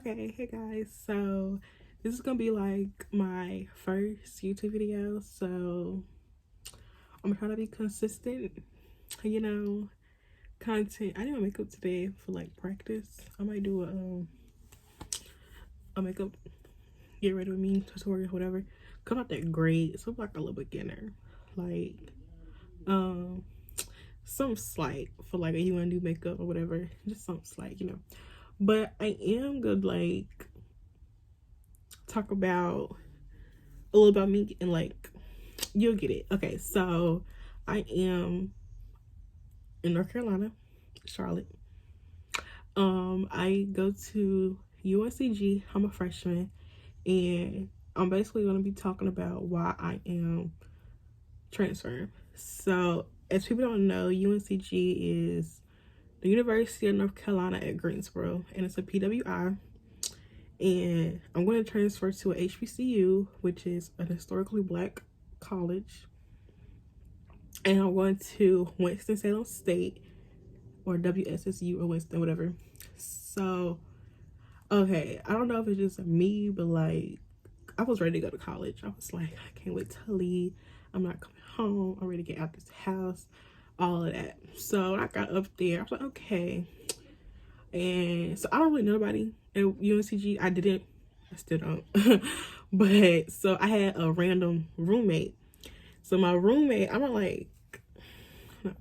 Okay, hey guys. So this is gonna be like my first YouTube video. So I'm trying to be consistent, you know, content. I did my makeup today for like practice. I might do a makeup get ready with me tutorial, whatever. Come out that great. So I'm like a little beginner. Like um some slight for like you wanna do makeup or whatever. Just some slight. But I am good like talk about a little about me and like you'll get it. Okay, so I am in North Carolina, Charlotte. I go to UNCG. I'm a freshman, and I'm basically going to be talking about why I am transferring. So, as people don't know, UNCG is the University of North Carolina at Greensboro, and it's a PWI. And I'm going to transfer to a HBCU, which is an historically black college. And I'm going to Winston-Salem State, or WSSU, or Winston, whatever. So, okay, I don't know if it's just me, but like, I was ready to go to college. I was like, I can't wait to leave. I'm not coming home. I'm ready to get out this house, all of that. So when I got up there, I was like, okay. And so I don't really know nobody at UNCG. I still don't. But so I had a random roommate. So my roommate, I'm not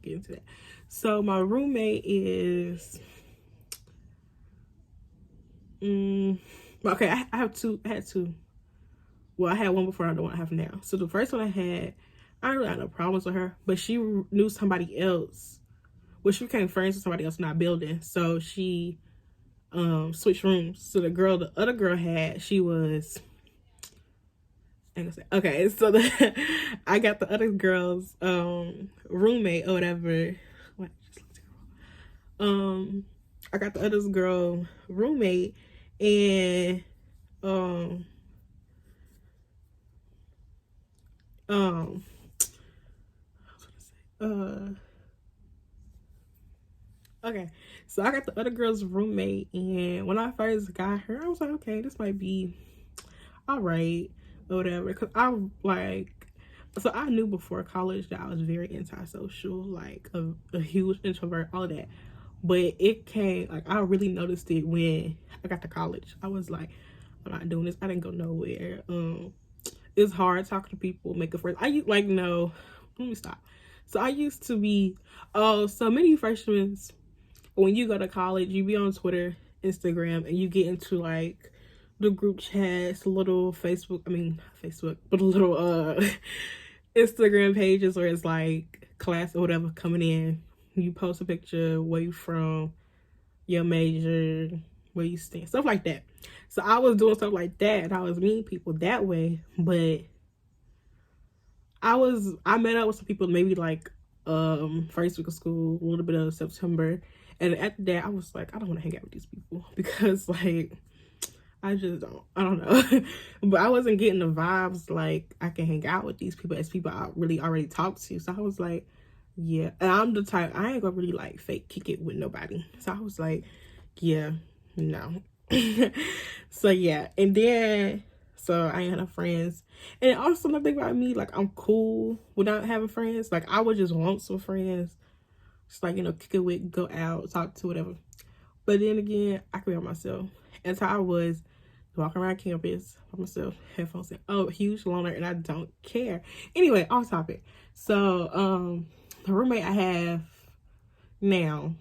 getting into that. So my roommate is okay, I have two. I had two. Well, I had one before, I the one I have now. So the first one I didn't really have no problems with her, but she knew somebody else. Well, she became friends with somebody else in our building. So she switched rooms. So the other girl she was okay, so I got the other girl's roommate or whatever. What? I got the other girl roommate, and um um okay, so I got the other girl's roommate, and when I first got her, I was like, okay, this might be all right or whatever, because so I knew before college that I was very antisocial, like a huge introvert, all of that. But it came, like, I really noticed it when I got to college. I was like, I'm not doing this. I didn't go nowhere. It's hard talking to people, making friends. No, let me stop. So I used to be, so many freshmen, when you go to college, you be on Twitter, Instagram, and you get into like the group chats, little Facebook, but little Instagram pages where it's like class or whatever coming in. You post a picture, where you from, your major, where you stand, stuff like that. So I was doing stuff like that, and I was meeting people that way. But I met up with some people maybe like first week of school, a little bit of September, and after that I was like, I don't want to hang out with these people because like I just don't know. But I wasn't getting the vibes like I can hang out with these people as people I really already talked to. So I was like, yeah. And I'm the type, I ain't gonna really like fake kick it with nobody. So I was like, yeah, no. So yeah. And then so I ain't had no friends. And also another thing about me, like I'm cool without having friends. Like I would just want some friends. Just like, kick it with, go out, talk to, whatever. But then again, I can be by myself. And so I was walking around campus by myself, headphones in. Oh, huge loner, and I don't care. Anyway, off topic. So, the roommate I have now,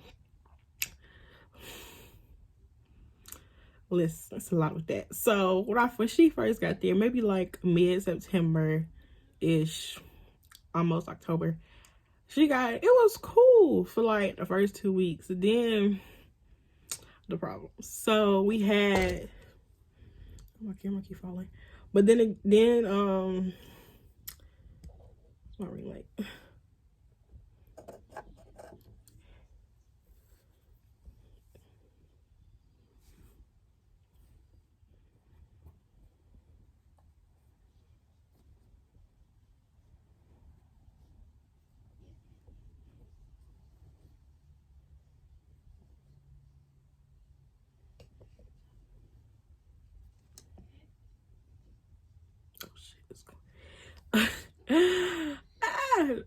listen, it's a lot with that. So when she first got there, maybe like mid-September ish, almost October, it was cool for like the first 2 weeks. Then the problem. So we had, my camera keep falling. But then my ring light.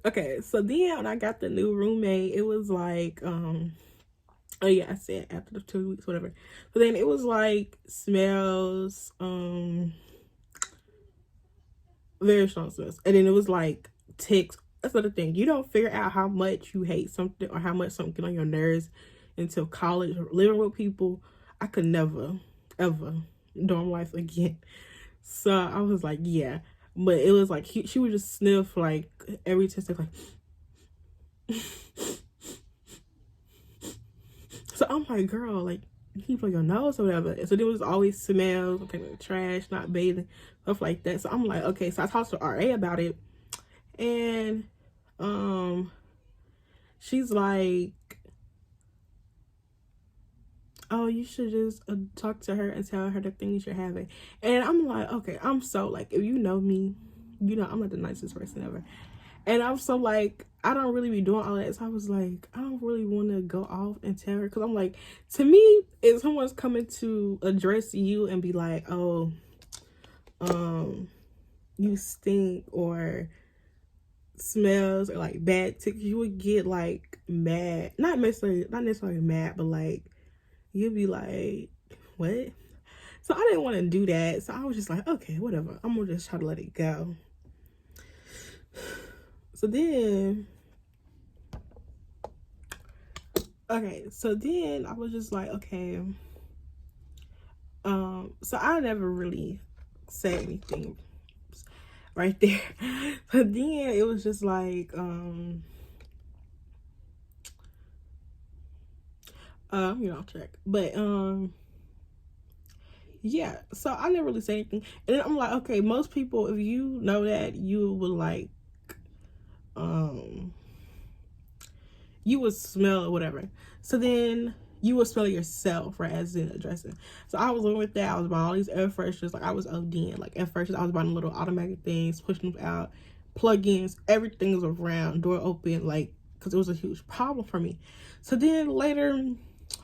Okay, so then when I got the new roommate, it was like, oh yeah, I said after the 2 weeks, whatever. But then it was like smells, very strong smells. And then it was like ticks. That's another thing. You don't figure out how much you hate something or how much something get on your nerves until college or living with people. I could never, ever dorm life again. So I was like, yeah. But it was like she would just sniff like every 10 seconds, like. So I'm like, girl, like, you blow your nose or whatever. And so there was always smells, taking the trash, not bathing, stuff like that. So I'm like, okay. So I talked to RA about it, and she's like, oh, you should just talk to her and tell her the things you're having. And I'm like, okay, I'm so like, if you know me, you know I'm not the nicest person ever. And I'm so like, I don't really be doing all that. So I was like, I don't really want to go off and tell her. Because I'm like, to me, if someone's coming to address you and be like, oh, you stink or smells or like bad ticks, you would get like mad. Not necessarily mad, but like, you'd be like, what? So I didn't want to do that. So I was just like, okay, whatever. I'm going to just try to let it go. So then, I was just like, okay. So I never really said anything right there. But then it was just like, you know, check. But, yeah, so I never really said anything. And then I'm like, okay, most people, if you know that, you would like, you would smell or whatever. So then you would smell yourself, right, as in addressing. So I was living with that. I was buying all these air fresheners. Like, I was ODing. Like, air fresheners, I was buying little automatic things, pushing them out, plug-ins, everything was around, door open, like, because it was a huge problem for me. So then later,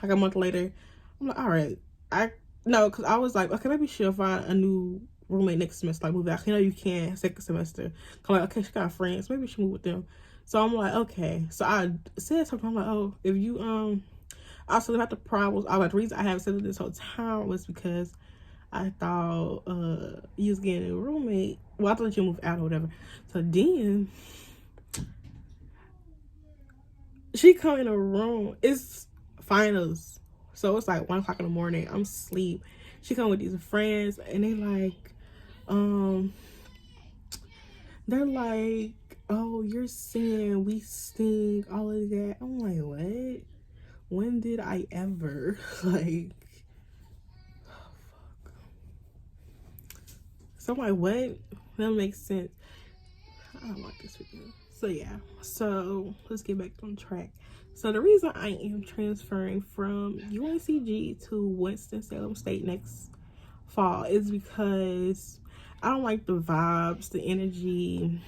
like a month later, I'm like, all right, no, because I was like, okay, maybe she'll find a new roommate next semester, like move out. You know, you can second semester. I'm like, okay, she got friends, maybe she move with them. So I'm like, okay. So I said something. I'm like, oh, if you I was about the problems. I was like, the reason I haven't said it this whole time was because I thought you was getting a roommate. Well, I thought you moved out or whatever. So then she come in a room. It's finals. So it's like 1 o'clock in the morning. I'm asleep. She come with these friends and they like, they're like, oh, you're saying we stink, all of that. I'm like, what? When did I ever? Like, oh, fuck. So I'm like, what? That makes sense. I don't like this video. So yeah, so let's get back on track. So the reason I am transferring from UNCG to Winston-Salem State next fall is because I don't like the vibes, the energy,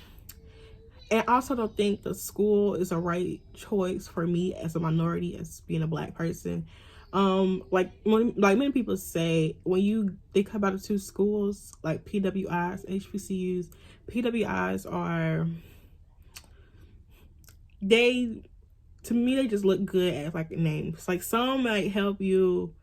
and I also don't think the school is a right choice for me as a minority, as being a Black person. Like many people say, when you think about the two schools, like PWIs, HBCUs, PWIs are, to me, they just look good as like a name. It's like some might help you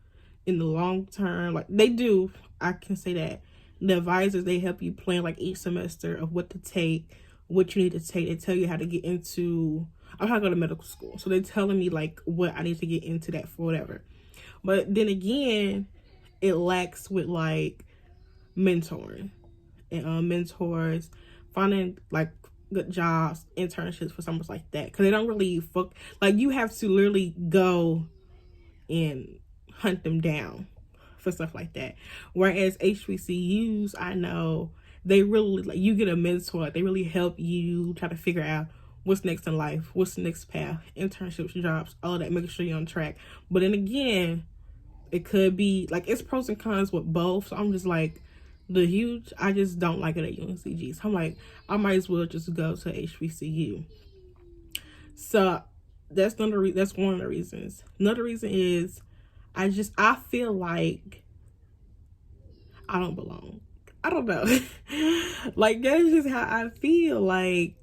in the long term. Like they do, I can say that. The advisors, they help you plan like each semester of what to take, what you need to take. They tell you how to get into, I'm trying to go to medical school. So they're telling me like what I need to get into that for, whatever. But then again, it lacks with like mentoring and mentors, finding like good jobs, internships for someone like that. Because they don't really like you have to literally go and hunt them down for stuff like that. Whereas HBCUs, I know they really, like, you get a mentor. They really help you try to figure out what's next in life, what's the next path, internships, jobs, all of that, making sure you're on track. But then again, it could be like, it's pros and cons with both. So I'm just like, I just don't like it at UNCG. So I'm like, I might as well just go to HBCU. So that's one of the reasons. Another reason is I feel like I don't belong. I don't know. Like, that's just how I feel. Like,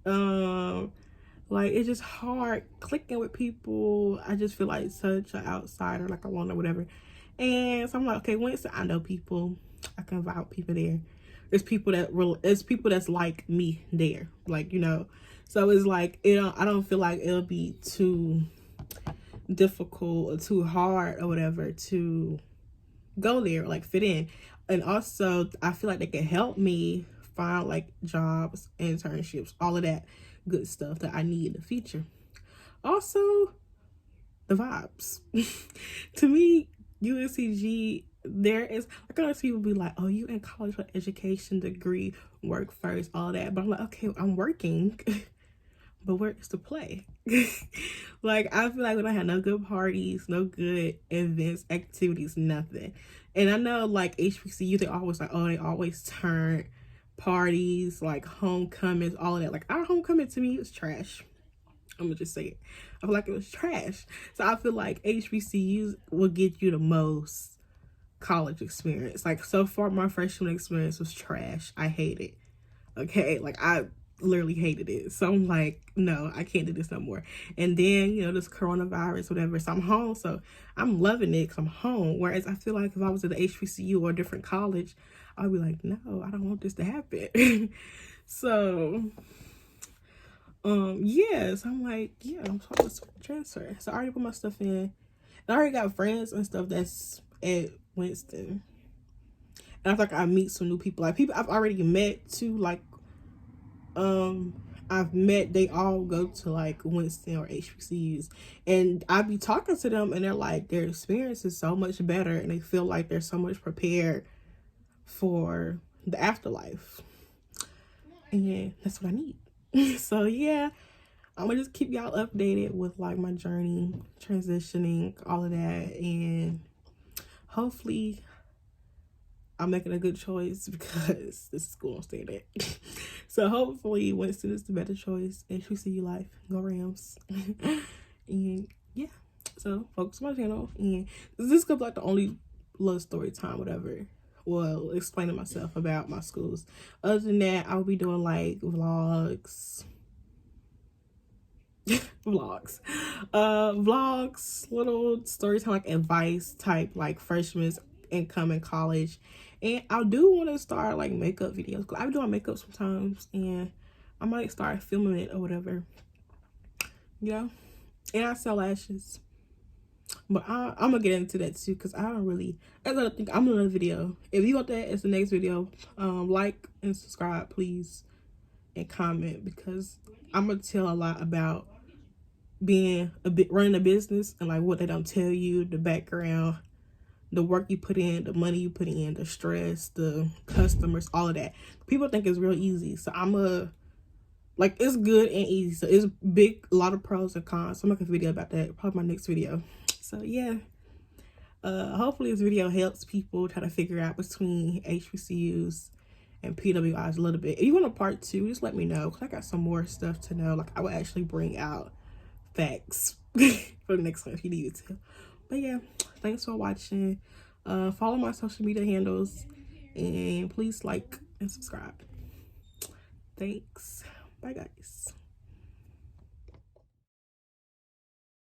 Like, it's just hard clicking with people. I just feel like such an outsider, like alone or whatever. And so I'm like, okay, Winston, I know people. I can vibe with people there. It's people that's like me there. Like, So it's like, I don't feel like it'll be too difficult or too hard or whatever to go there, like fit in. And also I feel like they can help me find like jobs, internships, all of that good stuff that I need in the future. Also, the vibes. To me, UNCG, there is, like, I know people be like, oh, you in college for education, degree, work first, all that. But I'm like, okay, I'm working, but where is the play? Like, I feel like when I had no good parties, no good events, activities, nothing. And I know, like, HBCU, they always like, oh, they always turn parties, like homecomings, all of that. Like, our homecoming to me was trash. I'm gonna just say it. I feel like it was trash. So I feel like HBCUs will get you the most college experience. Like, so far, my freshman experience was trash. I hate it. Okay, like, I literally hated it. So I'm like, no, I can't do this no more. And then, this coronavirus, whatever. So I'm home. So I'm loving it because I'm home. Whereas I feel like if I was at the HBCU or a different college, I'd be like, no, I don't want this to happen. So yeah, so I'm like, yeah, I'm supposed to transfer. So I already put my stuff in. And I already got friends and stuff that's at Winston. And I feel like I meet some new people. Like, people I've already met too, like, I've met, they all go to like Winston or HBCUs, and I be talking to them and they're like, their experience is so much better and they feel like they're so much prepared for the afterlife. And yeah, that's what I need. So yeah, I'm gonna just keep y'all updated with like my journey, transitioning, all of that, and hopefully I'm making a good choice because this school I'm staying at. So hopefully Winston is the better choice. HBCU life, go Rams. And yeah, so focus on my channel. And this could be like the only little story time, whatever. Well, explaining myself about my schools. Other than that, I'll be doing like vlogs. Vlogs, little story time, like advice type, like freshmen incoming college. And I do want to start like makeup videos. I be doing makeup sometimes, and I might start filming it or whatever. Yeah, and I sell lashes, but I'm gonna get into that too because I don't really. That's another thing. I'm doing another video. If you want that, it's the next video. Like and subscribe, please, and comment, because I'm gonna tell a lot about running a business and like what they don't tell you, the background, the work you put in, the money you put in, the stress, the customers, all of that. People think it's real easy. So like, it's good and easy. So it's a lot of pros and cons. So I'm making a video about that, probably my next video. So yeah, hopefully this video helps people try to figure out between HBCUs and PWIs a little bit. If you want a part 2, just let me know, because I got some more stuff to know. Like, I will actually bring out facts for the next one if you need to. But yeah, thanks for watching. Follow my social media handles, and please like and subscribe. Thanks. Bye guys.